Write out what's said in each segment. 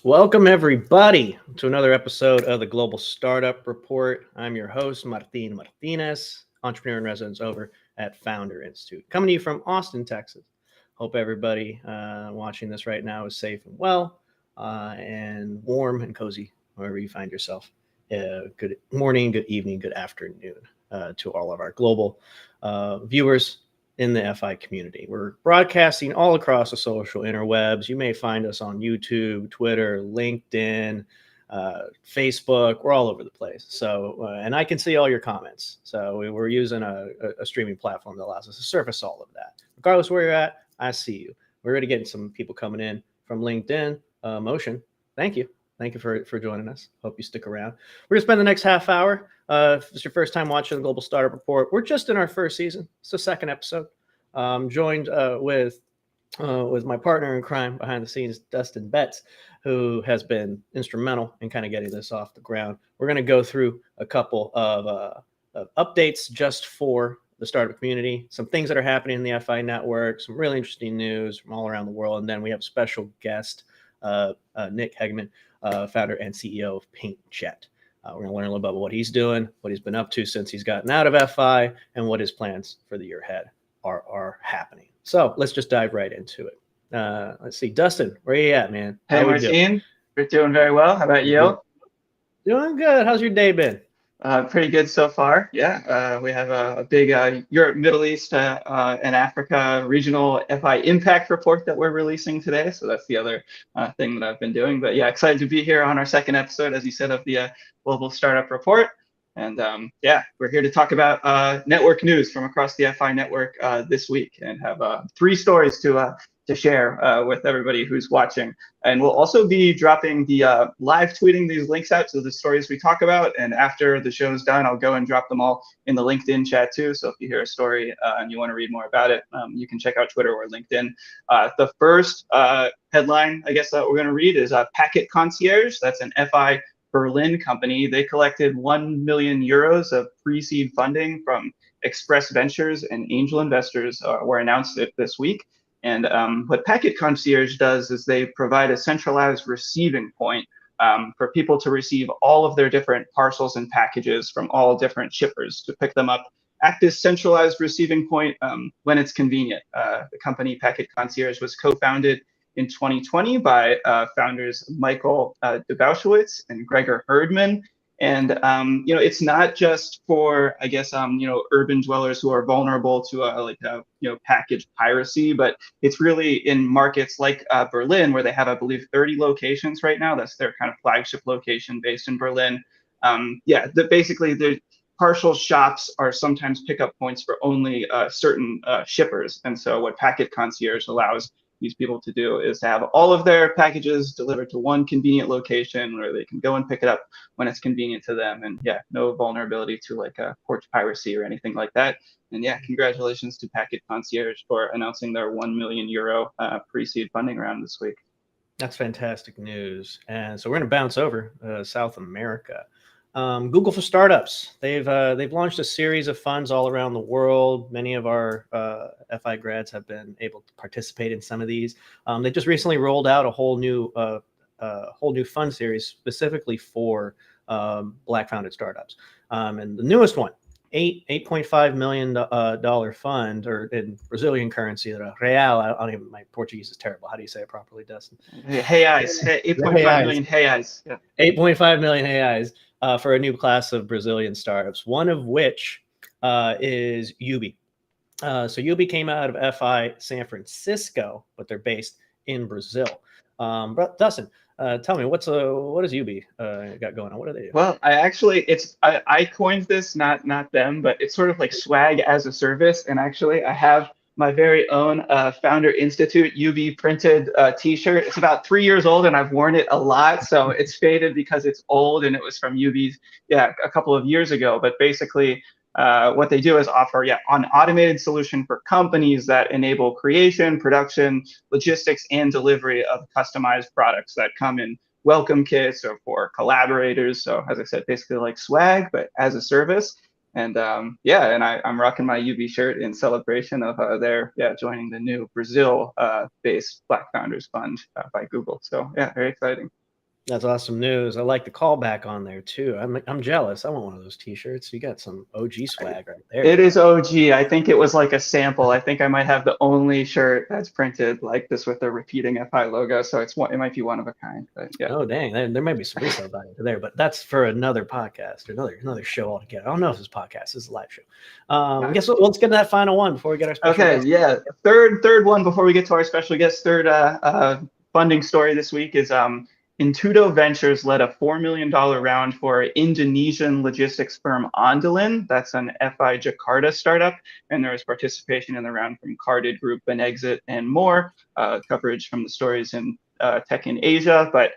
Welcome, everybody, to another episode of the Global Startup Report. I'm your host, Martin Martinez, entrepreneur in residence over at Founder Institute, coming to you from Austin, Texas. Hope everybody watching this right now is safe and well and warm and cozy wherever you find yourself. Good morning, good evening, good afternoon to all of our global viewers in the FI community. We're broadcasting all across the social interwebs. You may find us on YouTube, Twitter, LinkedIn, Facebook. We're all over the place. So, and I can see all your comments. So we're using a streaming platform that allows us to surface all of that. Regardless of where you're at, I see you. We're already getting some people coming in from LinkedIn. Motion, thank you. Thank you for joining us. Hope you stick around. We're going to spend the next half hour. If it's your first time watching the Global Startup Report, we're just in our first season. It's the second episode. Joined with my partner in crime behind the scenes, Dustin Betts, who has been instrumental in kind of getting this off the ground. We're going to go through a couple of updates just for the startup community, some things that are happening in the FI network, some really interesting news from all around the world. And then we have a special guest, Nick Hegeman, founder and CEO of PaintJet. We're going to learn a little about what he's doing, what he's been up to since he's gotten out of FI, and what his plans for the year ahead are happening. So let's just dive right into it. Let's see. Dustin, where are you at, man? Hey, Martin. We're doing very well. How about you? Doing good. How's your day been? Pretty good so far. Yeah, we have a big Europe, Middle East, and Africa regional FI impact report that we're releasing today. So that's the other thing that I've been doing. But yeah, excited to be here on our second episode, as you said, of the Global Startup Report. And yeah, we're here to talk about network news from across the FI network this week, and have 3 stories to share with everybody who's watching. And we'll also be dropping the live tweeting these links out to the stories we talk about. And after the show's done, I'll go and drop them all in the LinkedIn chat too. So if you hear a story and you want to read more about it, you can check out Twitter or LinkedIn. The first headline, I guess, that we're going to read is Packet Concierge. That's an FI Berlin company. They collected 1 million euros of pre-seed funding from Express Ventures, and angel investors were announced this week. And what Packet Concierge does is they provide a centralized receiving point for people to receive all of their different parcels and packages from all different shippers, to pick them up at this centralized receiving point when it's convenient. The company Packet Concierge was co-founded in 2020 by founders Michael Debauschewitz and Gregor Herdman. And it's not just for, I guess, urban dwellers who are vulnerable to package piracy, but it's really in markets like Berlin, where they have, I believe, 30 locations right now. That's their kind of flagship location based in Berlin. Basically, the partial shops are sometimes pickup points for only certain shippers. And so what Packet Concierge allows these people to do is to have all of their packages delivered to one convenient location where they can go and pick it up when it's convenient to them. And yeah, no vulnerability to like port piracy or anything like that. And yeah, congratulations to Packet Concierge for announcing their €1 million pre-seed funding round this week. That's fantastic news. And so we're going to bounce over South America. Google for Startups. They've launched a series of funds all around the world. Many of our FI grads have been able to participate in some of these. They just recently rolled out a whole new fund series specifically for Black founded startups. And the newest one, $8.5 million fund, or in Brazilian currency, real. I don't even, my Portuguese is terrible. How do you say it properly, Dustin? Reais. 8.5 million reais. Yeah. 8.5 million reais for a new class of Brazilian startups, one of which is Ubi. So Ubi came out of FI San Francisco, but they're based in Brazil. Dustin, tell me, what does Ubi got going on? What do they do? Well, I coined this, not them, but it's sort of like swag as a service. And actually, I have my very own Founder Institute UB printed T-shirt. It's about 3 years old, and I've worn it a lot. So it's faded because it's old, and it was from UB's, a couple of years ago. But basically, what they do is offer an automated solution for companies that enable creation, production, logistics, and delivery of customized products that come in welcome kits or for collaborators. So as I said, basically like swag, but as a service. And and I'm rocking my UB shirt in celebration of their joining the new Brazil-based Black Founders Fund by Google. So yeah, very exciting. That's awesome news. I like the callback on there too. I'm jealous. I want one of those T-shirts. You got some OG swag right there. It is OG. I think it was like a sample. I think I might have the only shirt that's printed like this with the repeating FI logo. So it might be one of a kind. But yeah. Oh dang, there might be some resale value there, but that's for another podcast, or another show altogether. I don't know if this podcast is a live show. I guess let's get to that final one before we get our special guest. Yeah. Third one before we get to our special guest. Third funding story this week is Intudo Ventures led a $4 million round for Indonesian logistics firm Ondolin. That's an FI Jakarta startup. And there was participation in the round from Carded Group and Exit and more. Coverage from the stories in Tech in Asia. But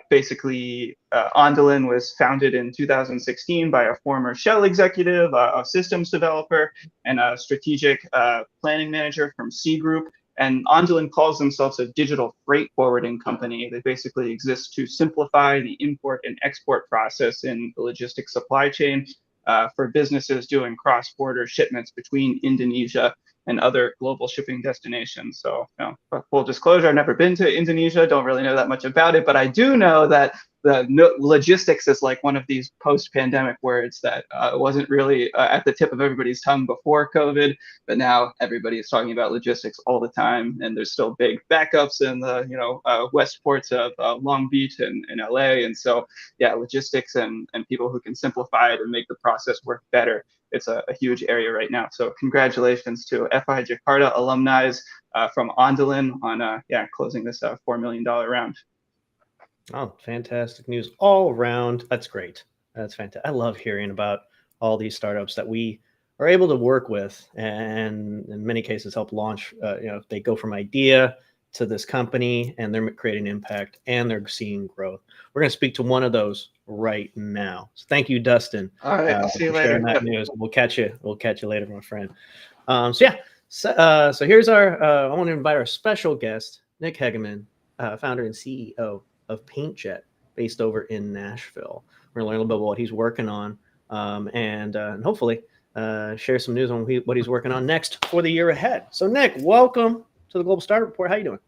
basically, Ondolin was founded in 2016 by a former Shell executive, a systems developer, and a strategic planning manager from C Group. And Ondolin calls themselves a digital freight forwarding company. They basically exist to simplify the import and export process in the logistics supply chain for businesses doing cross-border shipments between Indonesia and other global shipping destinations. So, full disclosure, I've never been to Indonesia, don't really know that much about it, but I do know that the logistics is like one of these post-pandemic words that wasn't really at the tip of everybody's tongue before COVID, but now everybody is talking about logistics all the time, and there's still big backups in the west ports of Long Beach and LA, and so logistics and people who can simplify it and make the process work better. It's a huge area right now. So congratulations to FI Jakarta alumni from Ondolin on closing this $4 million round. Oh, fantastic news all around. That's great. That's fantastic. I love hearing about all these startups that we are able to work with, and in many cases help launch. If they go from idea to this company and they're creating impact and they're seeing growth. We're going to speak to one of those right now. So thank you, Dustin. All right, I'll see you later. That news. We'll catch you later, my friend. So here's our. I want to invite our special guest, Nick Hegeman, founder and CEO of PaintJet, based over in Nashville. We're going to learn a little bit about what he's working on, and hopefully share some news on what he's working on next for the year ahead. So, Nick, welcome to the Global Startup Report. How you doing?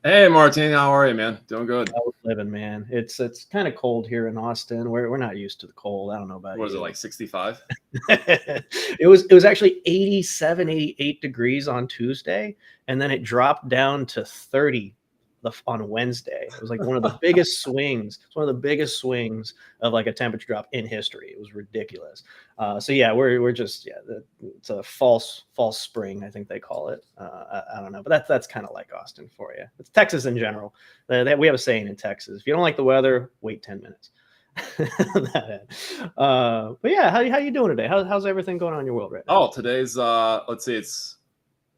Hey, Martin. How are you, man? Doing good. I was living, man. It's kind of cold here in Austin. We're not used to the cold. I don't know about What is it, like 65? It was actually 87, 88 degrees on Tuesday, and then it dropped down to 30 on Wednesday. It was like one of the biggest swings. It's one of the biggest swings of like a temperature drop in history. It was ridiculous. So yeah, we're just it's a false spring, I think they call it. I don't know, but that's kind of like Austin for you. It's Texas in general. We have a saying in Texas: if you don't like the weather, wait 10 minutes. But yeah, how you doing today? How's everything going on in your world right now? Oh, today's let's see, it's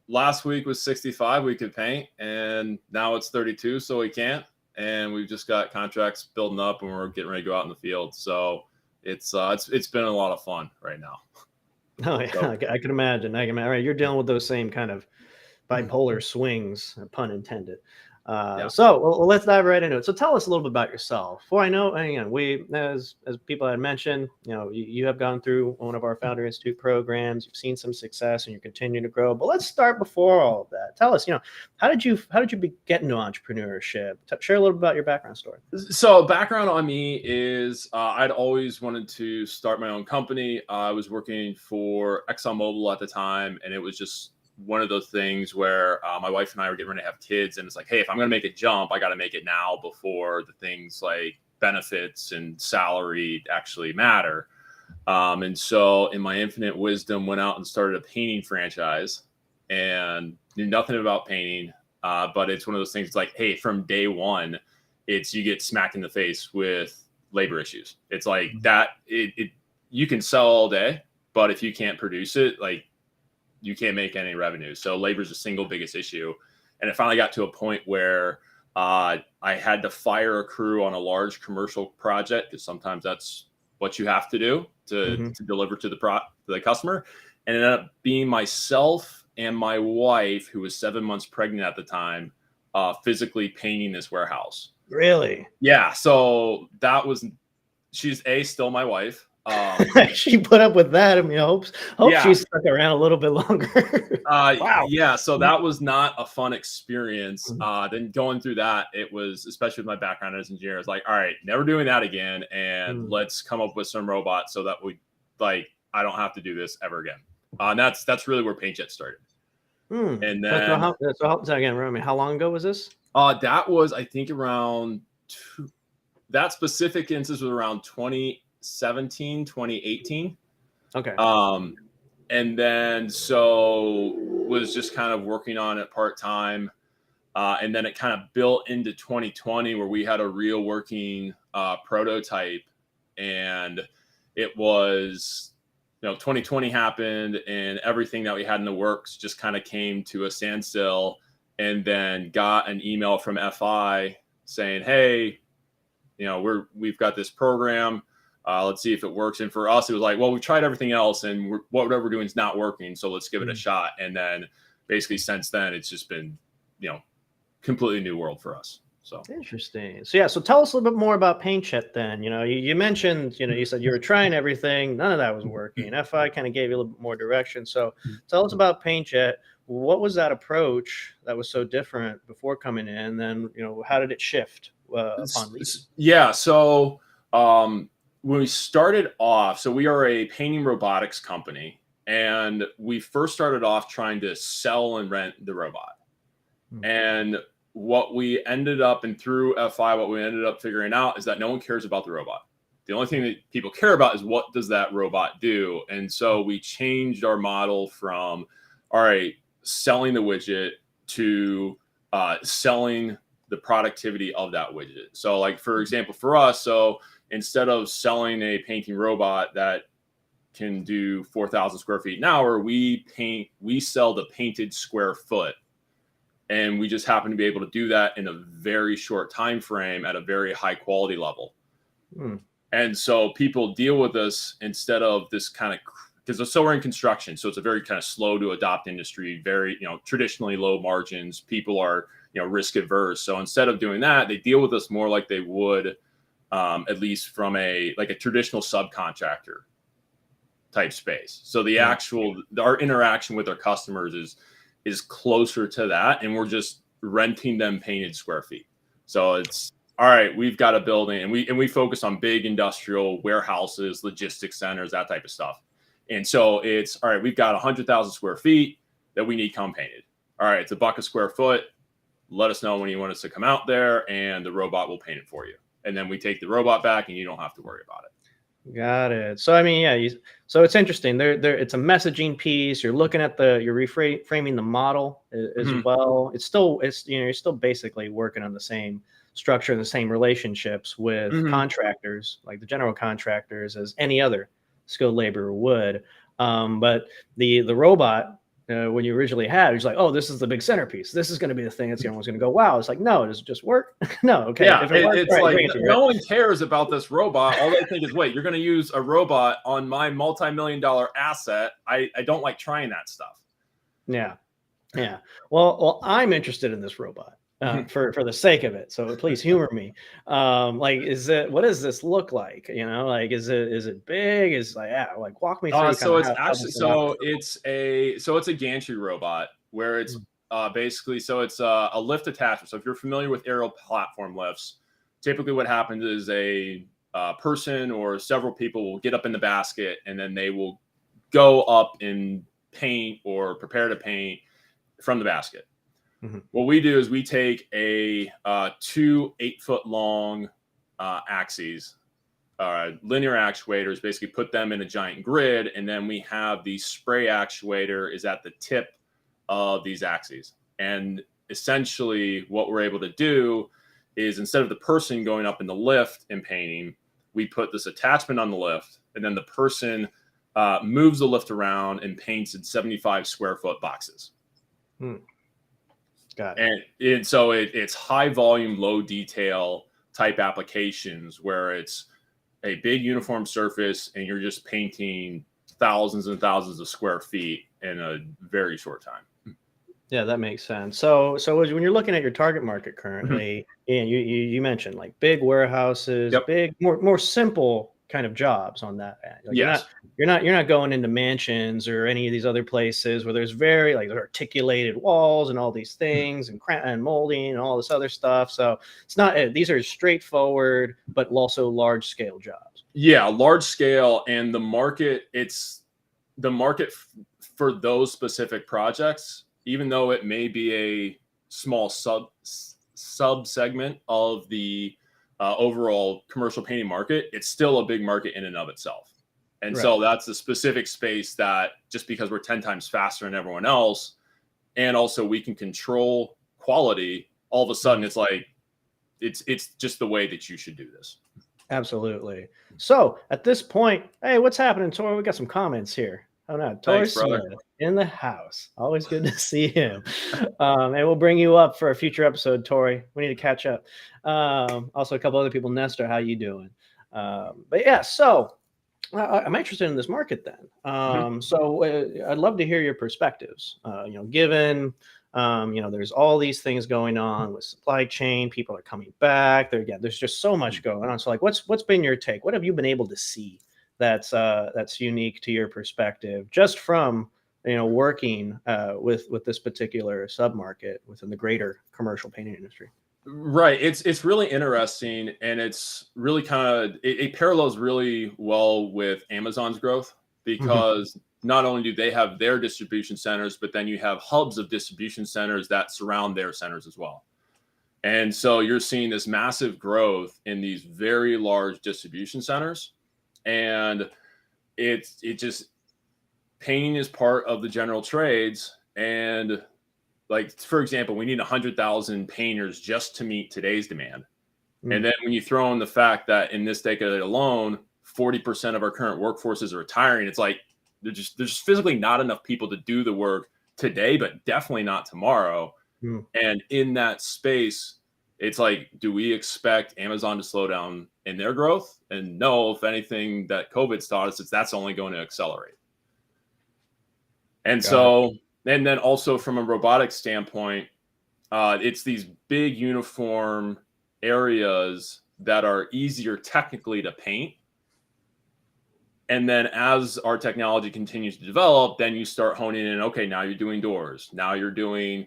last week was 65, we could paint, and now it's 32, so we can't. And we've just got contracts building up, and we're getting ready to go out in the field. So it's been a lot of fun right now. Oh yeah, so, I can imagine. Right, you're dealing with those same kind of bipolar swings, pun intended. So let's dive right into it. So tell us a little bit about yourself. For I know, again, we as people had mentioned, you have gone through one of our Founder Institute programs. You've seen some success, and you're continuing to grow. But let's start before all of that. Tell us, how did you get into entrepreneurship? Share a little bit about your background story. So background on me is I'd always wanted to start my own company. I was working for ExxonMobil at the time, and it was just one of those things where my wife and I were getting ready to have kids, and it's like, hey, if I'm going to make a jump, I got to make it now before the things like benefits and salary actually matter. And so in my infinite wisdom, went out and started a painting franchise and knew nothing about painting. But it's one of those things like, hey, from day one, you get smacked in the face with labor issues. It's like that you can sell all day, but if you can't produce it, like, you can't make any revenue. So labor is the single biggest issue. And it finally got to a point where I had to fire a crew on a large commercial project, because sometimes that's what you have to do to deliver to the customer. And it ended up being myself and my wife, who was 7 months pregnant at the time, physically painting this warehouse. Really? Yeah. So she's still my wife. She put up with that. I mean, hope she stuck around a little bit longer. Wow. Yeah. So that was not a fun experience. Then going through that, it was, especially with my background as an engineer, it's like, all right, never doing that again. And let's come up with some robots so that I don't have to do this ever again. And that's really where PaintJet started. And then how long ago was this? That was, I think, around that specific instance was around 2017, 2018. Okay. And then so was just kind of working on it part-time. And then it kind of built into 2020, where we had a real working prototype. And it was, 2020 happened, and everything that we had in the works just kind of came to a standstill. And then got an email from FI saying, hey, we've got this program. Let's see if it works. And for us, it was like, well, we've tried everything else, and whatever we're doing is not working. So let's give it a shot. And then basically since then, it's just been, completely new world for us. So interesting. So tell us a little bit more about PaintJet then. You mentioned, you said you were trying everything. None of that was working. FI kind of gave you a little bit more direction. So tell us about PaintJet. What was that approach that was so different before coming in? Then, how did it shift upon leaving? Yeah. So, when we started off, so we are a painting robotics company, and we first started off trying to sell and rent the robot. And what we ended up, and through FI, what we ended up figuring out is that no one cares about the robot. The only thing that people care about is what does that robot do? And so we changed our model from, all right, selling the widget to selling the productivity of that widget. So like, for example, for us, so instead of selling a painting robot that can do 4,000 square feet an hour, we sell the painted square foot. And we just happen to be able to do that in a very short time frame at a very high quality level. And so people deal with us instead of this kind of, because so we're in construction, so it's a very kind of slow to adopt industry, very, traditionally low margins. People are, risk averse. So instead of doing that, they deal with us more like they would, at least from a traditional subcontractor type space. So our interaction with our customers is closer to that. And we're just renting them painted square feet. So it's, all right, we've got a building, and we focus on big industrial warehouses, logistics centers, that type of stuff. And so it's, all right, we've got 100,000 square feet that we need come painted. All right, it's $1 a square foot. let us know when you want us to come out there, and the robot will paint it for you. And then we take the robot back, and you don't have to worry about it. Got it. So I mean, yeah. So it's interesting. It's a messaging piece. You're looking at you're reframing the model as well. It's you're still basically working on the same structure and the same relationships with contractors, like the general contractors, as any other skilled laborer would. But the robot, when you originally had, it was like, oh, this is the big centerpiece. This is going to be the thing that's everyone's going to go, wow. It's like, no, does it just work? No, okay. Yeah, if it works, it's like no one cares about this robot. All they think is, wait, you're going to use a robot on my multi-million-dollar asset. I don't like trying that stuff. Yeah. Well, I'm interested in this robot for the sake of it. So please humor me. Like, what does this look like? Like, is it big? Like walk me through. It's a gantry robot where it's basically, so it's a lift attachment. So if you're familiar with aerial platform lifts, typically what happens is a person or several people will get up in the basket, and then they will go up and paint or prepare to paint from the basket. What we do is we take two 8-foot long axes, linear actuators, basically put them in a giant grid, and then we have the spray actuator is at the tip of these axes. And essentially what we're able to do is, instead of the person going up in the lift and painting, we put this attachment on the lift, and then the person moves the lift around and paints in 75 square foot boxes. Got it. And so it's high volume, low detail type applications where it's a big uniform surface and you're just painting thousands and thousands of square feet in a very short time. Yeah, that makes sense. So when you're looking at your target market currently, and you mentioned like big warehouses, big, more simple kind of jobs on that end. Like you're not going into mansions or any of these other places where there's very like articulated walls and all these things and molding and all this other stuff. So it's not, these are straightforward, but also large scale jobs. Yeah, large scale, and the market for those specific projects, even though it may be a small sub segment of the overall commercial painting market, it's still a big market in and of itself. And so that's the specific space that, just because we're 10 times faster than everyone else, and also we can control quality, all of a sudden it's like, it's just the way that you should do this. Absolutely. So at this point, hey, what's happening, Tori? We got some comments here. Oh no, Tori Smith in the house. Always good to see him. And we'll bring you up for a future episode, Tori. We need to catch up. Also, a couple other people. Nestor, how you doing? But yeah, so I'm interested in this market then. So I'd love to hear your perspectives. Given there's all these things going on with supply chain, people are coming back. There's just so much going on. So like, what's been your take? What have you been able to see that's unique to your perspective, just from working with this particular submarket within the greater commercial painting industry? Right. It's really interesting, and it's really it parallels really well with Amazon's growth, because not only do they have their distribution centers, but then you have hubs of distribution centers that surround their centers as well. And so you're seeing this massive growth in these very large distribution centers. And it just, painting is part of the general trades. And like, for example, we need 100,000 painters just to meet today's demand. And then when you throw in the fact that in this decade alone, 40% of our current workforce is retiring, it's like there's just physically not enough people to do the work today, but definitely not tomorrow. And in that space, it's like, do we expect Amazon to slow down in their growth? And no, if anything, that COVID's taught us is that's only going to accelerate. And and then also from a robotics standpoint, it's these big uniform areas that are easier technically to paint. And then as our technology continues to develop, then you start honing in, okay, now you're doing doors. Now you're doing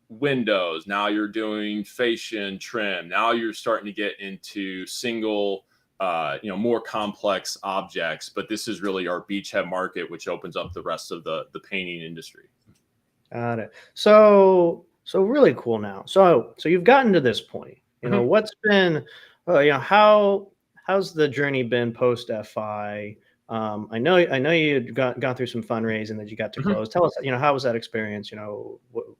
windows. Now you're doing fascia and trim. Now you're starting to get into single, more complex objects. But this is really our beachhead market, which opens up the rest of the painting industry. Got it. So So really cool now. So you've gotten to this point. You know, what's been, how's the journey been post FI? I know you had gone through some fundraising that you got to close. Tell us, how was that experience?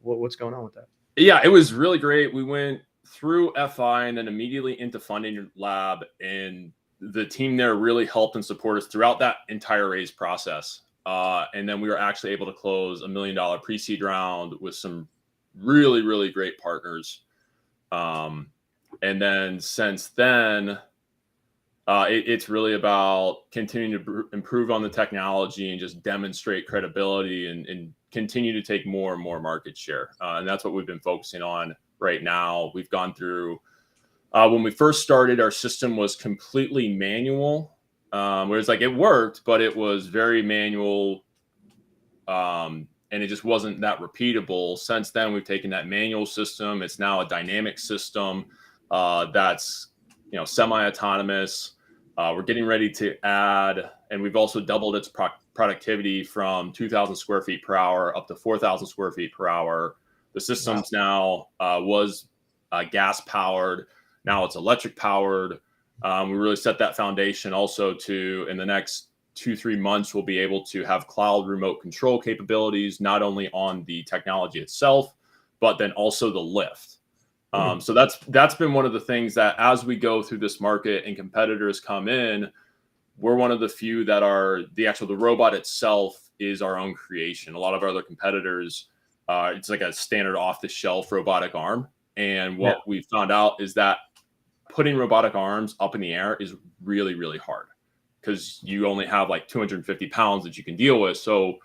What's going on with that? Yeah, it was really great. We went through FI and then immediately into Funding Lab, and the team there really helped and supported us throughout that entire raise process. And then we were actually able to close $1 million pre-seed round with some really, really great partners. And then since then, it's really about continuing to improve on the technology and just demonstrate credibility and continue to take more and more market share. And that's what we've been focusing on right now. We've gone through, when we first started, our system was completely manual, where it's like it worked, but it was very manual. And it just wasn't that repeatable. Since then, we've taken that manual system. It's now a dynamic system that's semi-autonomous. We're getting ready to add, and we've also doubled its productivity from 2,000 square feet per hour up to 4,000 square feet per hour. The system's now was gas powered. Now it's electric powered. We really set that foundation also to, in the next 2-3 months, we'll be able to have cloud remote control capabilities, not only on the technology itself, but then also the lift. So that's been one of the things that as we go through this market and competitors come in, we're one of the few that are the robot itself is our own creation. A lot of our other competitors, it's like a standard off the shelf robotic arm. And what we found out is that putting robotic arms up in the air is really, really hard because you only have like 250 pounds that you can deal with. So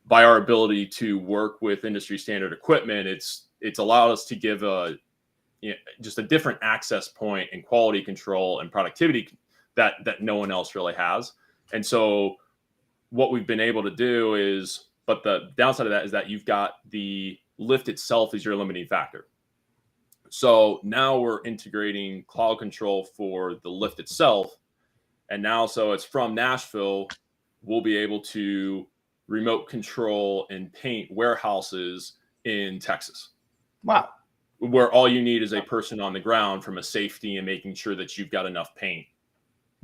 by our ability to work with industry standard equipment, it's allowed us to give just a different access point and quality control and productivity that no one else really has. And so what we've been able to do is, but the downside of that is that you've got the lift itself is your limiting factor. So now we're integrating cloud control for the lift itself. And now, so it's from Nashville, we'll be able to remote control and paint warehouses in Texas. Wow. Where all you need is a person on the ground from a safety and making sure that you've got enough paint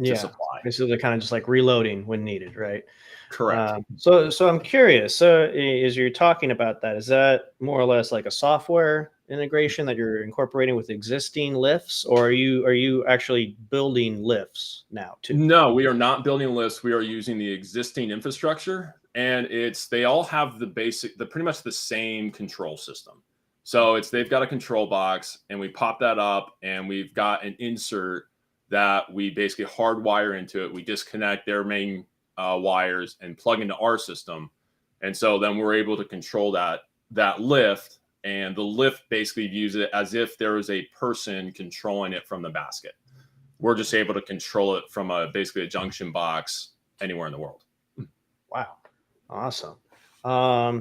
to supply. So they're kind of just like reloading when needed, right? Correct. So I'm curious. So as you're talking about that, is that more or less like a software integration that you're incorporating with existing lifts, or are you actually building lifts now too? No, we are not building lifts. We are using the existing infrastructure, and they all have pretty much the same control system. So they've got a control box, and we pop that up, and we've got an insert that we basically hardwire into it. We disconnect their main wires and plug into our system. And so then we're able to control that lift, and the lift basically views it as if there was a person controlling it from the basket. We're just able to control it from basically a junction box anywhere in the world. Wow. Awesome.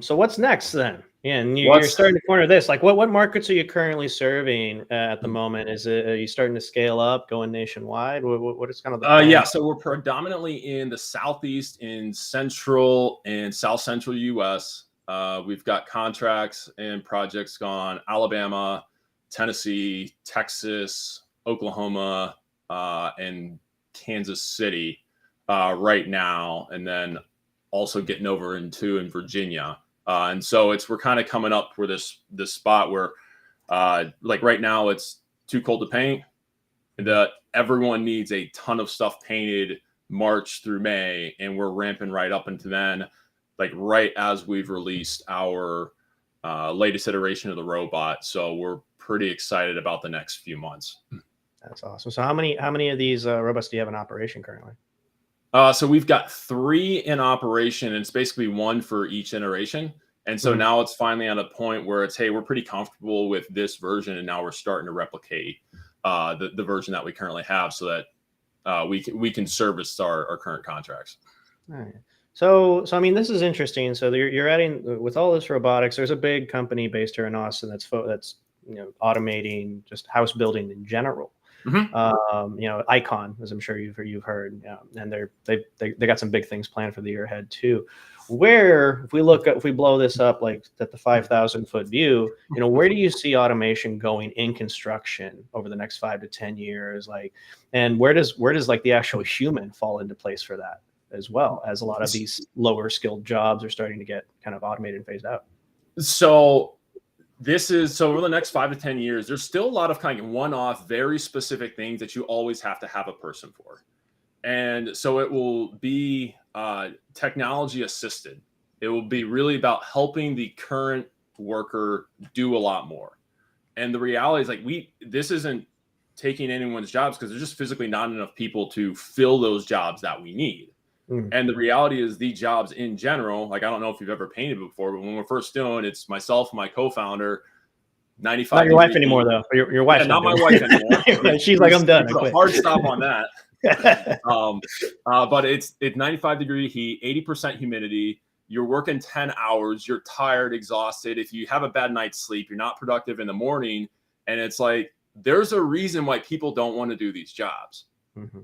So what's next then? Yeah, and you're starting to corner this. Like, what markets are you currently serving at the moment? Are you starting to scale up, going nationwide? What is kind of the plan? So we're predominantly in the Southeast, in Central and South Central U.S. We've got contracts and projects gone Alabama, Tennessee, Texas, Oklahoma, and Kansas City right now, and then also getting over in Virginia. And so we're kind of coming up for this spot where like right now it's too cold to paint. Everyone needs a ton of stuff painted March through May, and we're ramping right up into then, like right as we've released our latest iteration of the robot. So we're pretty excited about the next few months. That's awesome. So how many of these robots do you have in operation currently? So we've got 3 in operation, and it's basically 1 for each iteration. And so now it's finally at a point where it's, hey, we're pretty comfortable with this version, and now we're starting to replicate the version that we currently have, so that we can service our current contracts. All right. So I mean, this is interesting. So you're adding with all this robotics. There's a big company based here in Austin that's automating just house building in general. Icon, as I'm sure you've heard, and they got some big things planned for the year ahead too. Where, if we blow this up like at the 5,000 foot view, where do you see automation going in construction over the next 5 to 10 years? And where does like the actual human fall into place for that, as well as a lot of these lower skilled jobs are starting to get kind of automated and phased out? So over the next 5 to 10 years, there's still a lot of kind of one-off, very specific things that you always have to have a person for. And so it will be technology assisted. It will be really about helping the current worker do a lot more. And the reality is this isn't taking anyone's jobs, because there's just physically not enough people to fill those jobs that we need. And the reality is the jobs in general, I don't know if you've ever painted before, but when we're first doing, it's myself and my co-founder, 95. Not your wife anymore, though. Your wife's not my wife anymore. She's like, I'm done. Put a hard stop on that. But it's 95 degree heat, 80% humidity. You're working 10 hours. You're tired, exhausted. If you have a bad night's sleep, you're not productive in the morning. And it's there's a reason why people don't want to do these jobs.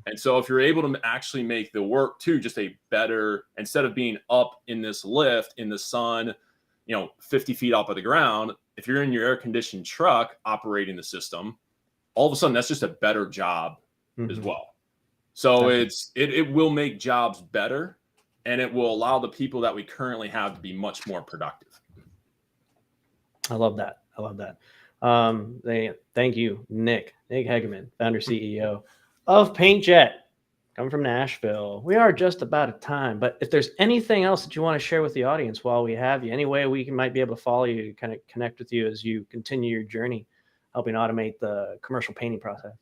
And so if you're able to actually make the work too just a better, instead of being up in this lift in the sun, 50 feet up of the ground, if you're in your air conditioned truck operating the system, all of a sudden that's just a better job as well. So it will make jobs better, and it will allow the people that we currently have to be much more productive. I love that. Thank you, Nick Hegeman, founder CEO of PaintJet, coming from Nashville. We are just about at time, but if there's anything else that you want to share with the audience while we have you, any way we might be able to follow you, kind of connect with you as you continue your journey, helping automate the commercial painting process.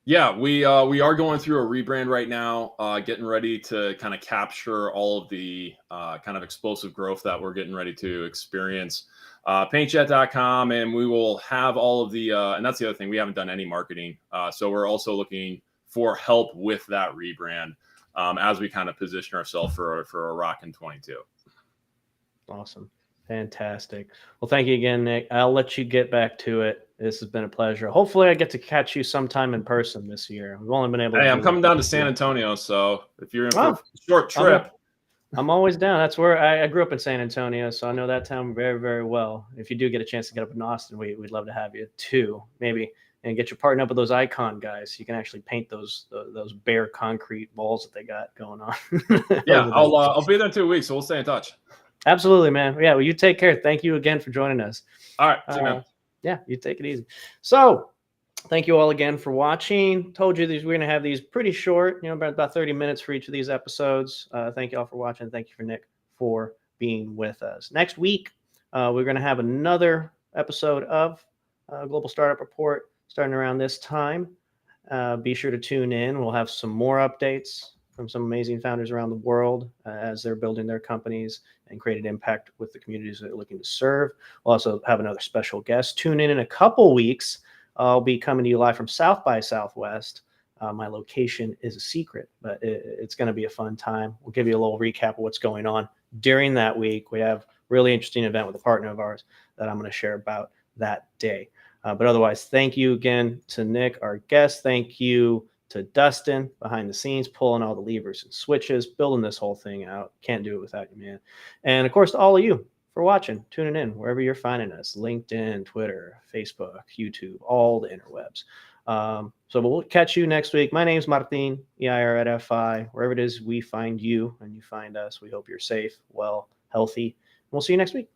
Yeah, we are going through a rebrand right now, getting ready to kind of capture all of the kind of explosive growth that we're getting ready to experience. PaintJet.com, and we will have all of the, and that's the other thing, we haven't done any marketing. So we're also looking for help with that rebrand as we kind of position ourselves for a rockin' 22. Awesome. Fantastic. Well, thank you again, Nick. I'll let you get back to it. This has been a pleasure. Hopefully I get to catch you sometime in person this year. We've only been able to. Hey, I'm coming down to San Antonio, so if you're in for a short trip. I'm always down. That's where I grew up in San Antonio, so I know that town very, very well. If you do get a chance to get up in Austin, we'd love to have you too, maybe, and get you partnered up with those Icon guys. You can actually paint those bare concrete walls that they got going on. Yeah, I'll be there in 2 weeks, so we'll stay in touch. Absolutely, man. Yeah, well, you take care. Thank you again for joining us. All right, see you, man. Yeah, you take it easy. So, thank you all again for watching. Told you we're going to have these pretty short, about 30 minutes for each of these episodes. Thank you all for watching. Thank you for Nick for being with us. Next week, we're going to have another episode of Global Startup Report starting around this time. Be sure to tune in. We'll have some more updates from some amazing founders around the world as they're building their companies and create an impact with the communities they're looking to serve. We'll also have another special guest. Tune in a couple weeks. I'll be coming to you live from South by Southwest. My location is a secret, but it's going to be a fun time. We'll give you a little recap of what's going on during that week. We have a really interesting event with a partner of ours that I'm going to share about that day. But otherwise, thank you again to Nick, our guest. Thank you to Dustin behind the scenes, pulling all the levers and switches, building this whole thing out. Can't do it without you, man. And of course, to all of you for watching, tuning in, wherever you're finding us, LinkedIn, Twitter, Facebook, YouTube, all the interwebs. So we'll catch you next week. My name's Martin, EIR at FI. Wherever it is we find you and you find us, we hope you're safe, well, healthy. We'll see you next week.